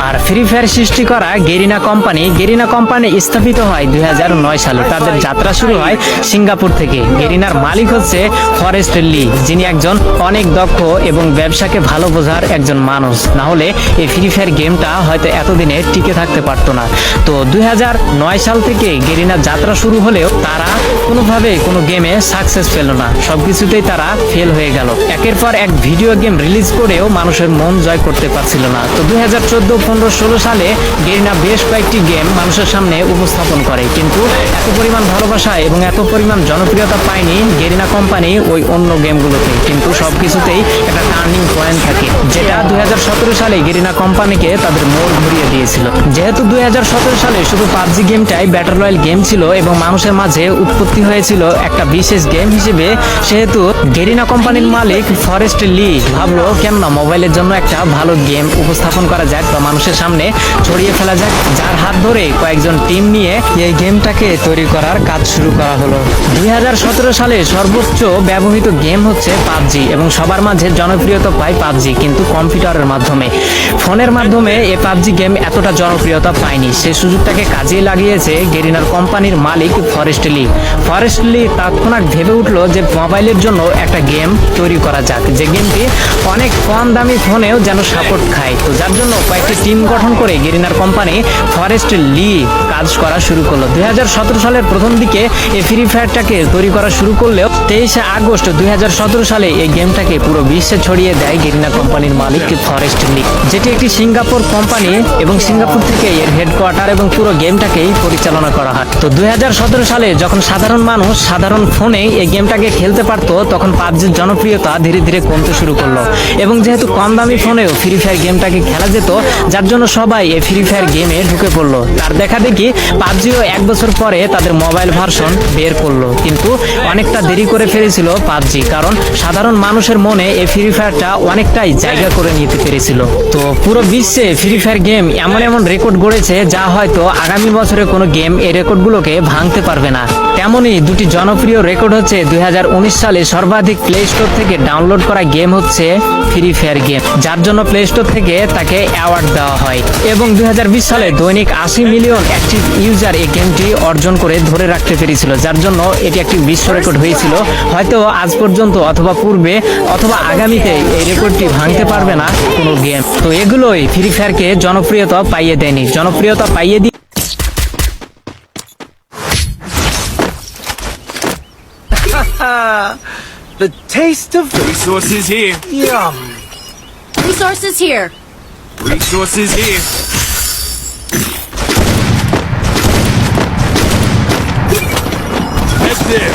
আর free fire সৃষ্টি করা Garena company স্থাপিত হয় 2009 সালে। তাদের যাত্রা শুরু হয় সিঙ্গাপুর থেকে। গেরিনার মালিক হচ্ছে ফরেস্ট লি, যিনি একজন অনেক দক্ষ এবং ব্যবসাকে ভালো বোঝার একজন মানুষ। না হলে এই ফ্রি ফায়ার গেমটা হয়তো এতদিনে টিকে থাকতে পারতো না। তো 2009 সাল থেকে গেরিনার যাত্রা শুরু হলেও তারা কোনোভাবে কোনো গেমে সাকসেস পেল না, সবকিছুতেই তারা ফেল হয়ে গেল। একের পর এক ভিডিও গেম রিলিজ করেও মানুষের মন জয় করতে পারছিল না। তো 2014, 15, 16 সালে গেরিনা বেশ কয়েকটি গেম মানুষের সামনে উপস্থাপন করে, কিন্তু এত পরিমাণ ভালোবাসা এবং এত পরিমাণ জনপ্রিয়তা পায়নি গেরিনা কোম্পানি ওই অন্য গেমগুলোতে। কিন্তু সবকিছুতেই একটা টার্নিং পয়েন্ট থাকে, যেটা 2017 সালে গেরিনা কোম্পানিকে তাদের মোড় ঘুরিয়ে দিয়েছিল। যেহেতু 2017 সালে শুধু পাবজি গেমটাই ব্যাটল রয়্যাল গেম ছিল এবং মানুষের মাঝে উৎপত্তি হয়েছিল একটা বিশেষ গেম হিসেবে, সেহেতু গেরিনা কোম্পানির মালিক ফরেস্ট লি ভাবলো কেন না মোবাইলের জন্য একটা ভালো গেম উপস্থাপন করা যাক বা মানুষের সামনে ছড়িয়ে ফেলা যাক, যার হাত ধরে কয়েকজন টিম নিয়ে এই গেমটাকে তৈরি করার কাজ শুরু করা হলো। 2017 সালে সর্বোচ্চ ব্যবহৃত গেম হচ্ছে পাবজি এবং সবার মাঝে জনপ্রিয়তা পায় পাবজি, কিন্তু কম্পিউটারের মাধ্যমে। ফোনের মাধ্যমে এই পাবজি গেম এতটা জনপ্রিয়তা পায়নি। সেই সুযোগটাকে কাজে লাগিয়েছে গেরিনার কোম্পানির মালিক ফরেস্ট লি তৎক্ষণাৎ ভেবে উঠলো যে মোবাইলের জন্য একটা গেম তৈরি করা যাক, যে গেমটি অনেক কম দামি ফোনেও যেন সাপোর্ট খায়। তো যার জন্য কয়েকটি টিম গঠন করে গেরিনার কোম্পানি ফরেস্ট লি কাজ করা শুরু করলো। 2017 সালের প্রথম দিকে এই ফ্রি ফায়ারটাকে তৈরি করা শুরু করলেও 23 আগস্ট 2017 সালে এই গেমটাকে পুরো বিশ্বে ছড়িয়ে দেয় গেরিনা কোম্পানির মালিক ফরেস্ট লি, যেটি একটি সিঙ্গাপুর কোম্পানি এবং সিঙ্গাপুর থেকে এর হেডকোয়ার্টার এবং পুরো গেমটাকেই পরিচালনা করা হয়। তো 2017 সালে যখন সাধারণ মানুষ সাধারণ ফোনে এই গেমটাকে খেলতে পারতো, তখন পাবজির জনপ্রিয়তা ধীরে ধীরে কমতে শুরু করলো এবং যেহেতু কম দামি ফোনেও ফ্রি ফায়ার গেমটাকে খেলা যেত, যার জন্য সবাই এই ফ্রি ফায়ার গেমে ঢুকে পড়লো। তার দেখা দেখি পাবজিও 1 বছর পরে তাদের মোবাইল ভার্সন বের করলো, কিন্তু অনেকটা দেরি করে ফেলেছিল পাবজি, কারণ সাধারণ মানুষের মনে এই ফ্রি ফায়ারটা অনেকটাই জায়গা করে নিতে পেরেছিল। তো পুরো বিশ্বে ফ্রি ফায়ার গেম এমন এমন রেকর্ড গড়েছে যা হয়তো আগামী বছরে কোনো গেম এই রেকর্ডগুলোকে ভাঙতে পারবে না। তেমনই দুটি জনপ্রিয় রেকর্ড হচ্ছে 2019 সালে সর্বাধিক প্লে স্টোর থেকে ডাউনলোড করা গেম হচ্ছে ফ্রি ফায়ার গেম, যার জন্য প্লে স্টোর থেকে তাকে অ্যাওয়ার্ড দেওয়া হয়, এবং 2020 সালে দৈনিক 80 মিলিয়ন অ্যাক্টিভ ইউজার এই গেমটি অর্জন করে ধরে রাখতে পেরেছিল, যার জন্য এটি একটি বিশ্ব রেকর্ড হয়েছিল। হয়তো আজ পর্যন্ত অথবা পূর্বে অথবা আগামীতে এই রেকর্ডটি ভাঙতে পারবে না কোনো গেম। তো এগুলোই ফ্রি ফায়ারকে জনপ্রিয়তা পাইয়ে দেয়নি, জনপ্রিয়তা পাইয়ে দিয়ে The taste of resources here. Yum. Resources here. Resources here. Head there.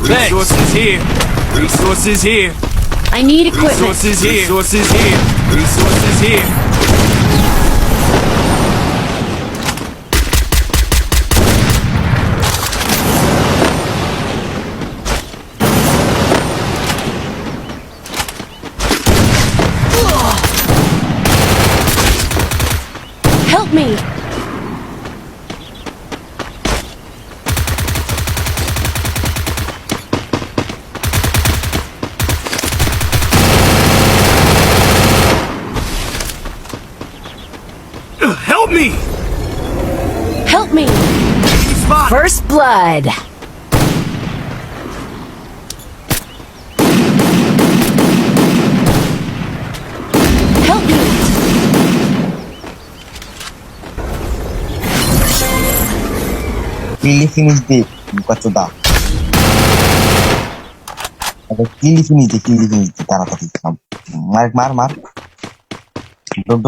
Resources here. Resources here. I need equipment. Resources here. Resources here. Resources here. Help me. Help me. Help me. Spot. First blood. Help me. Kill finish the Kachuda. Kill finish the তাড়াতাড়ি মার. Dop.